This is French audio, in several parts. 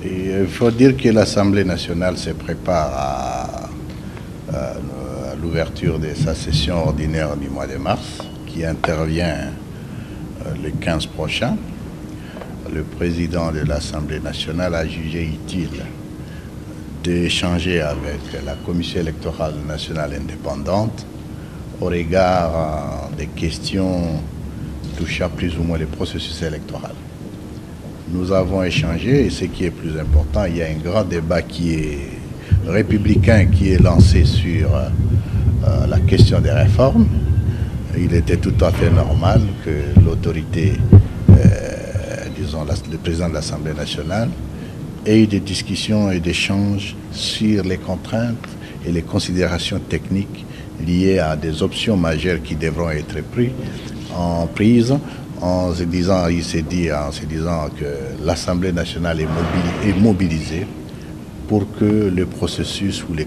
Et il faut dire que l'Assemblée nationale se prépare à l'ouverture de sa session ordinaire du mois de mars, qui intervient le 15 prochain. Le président de l'Assemblée nationale a jugé utile d'échanger avec la Commission électorale nationale indépendante au regard des questions touchant plus ou moins le processus électoral. Nous avons échangé et ce qui est plus important, il y a un grand débat qui est républicain qui est lancé sur la question des réformes. Il était tout à fait normal que l'autorité, disons le président de l'Assemblée nationale, ait eu des discussions et des échanges sur les contraintes et les considérations techniques liées à des options majeures qui devront être prises en se disant que l'Assemblée nationale est mobilisée pour que le processus ou le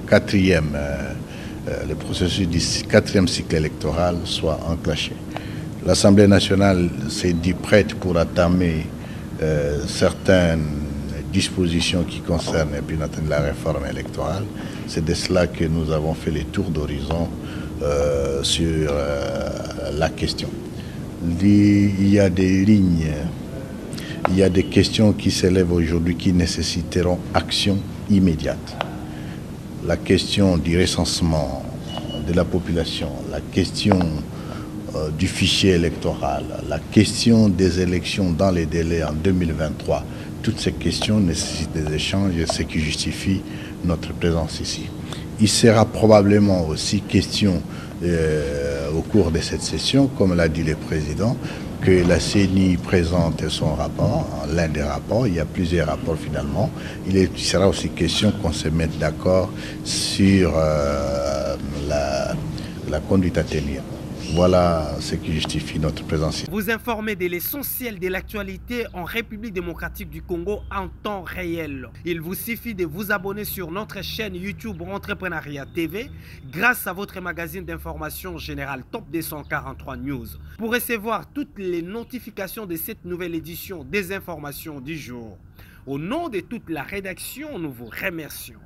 processus du quatrième cycle électoral soit enclenché. L'Assemblée nationale s'est dit prête pour entamer certaines dispositions qui concernent la réforme électorale. C'est de cela que nous avons fait les tours d'horizon sur la question. Il y a des lignes, il y a des questions qui s'élèvent aujourd'hui qui nécessiteront action immédiate. La question du recensement de la population, la question du fichier électoral, la question des élections dans les délais en 2023, toutes ces questions nécessitent des échanges et ce qui justifie notre présence ici. Il sera probablement aussi question au cours de cette session, comme l'a dit le président, que la CENI présente son rapport, l'un des rapports, il y a plusieurs rapports finalement. Il sera aussi question qu'on se mette d'accord sur la conduite à tenir. Voilà ce qui justifie notre présence ici. Vous informez de l'essentiel de l'actualité en République démocratique du Congo en temps réel. Il vous suffit de vous abonner sur notre chaîne YouTube Entrepreneuriat TV grâce à votre magazine d'information générale Top 243 News pour recevoir toutes les notifications de cette nouvelle édition des informations du jour. Au nom de toute la rédaction, nous vous remercions.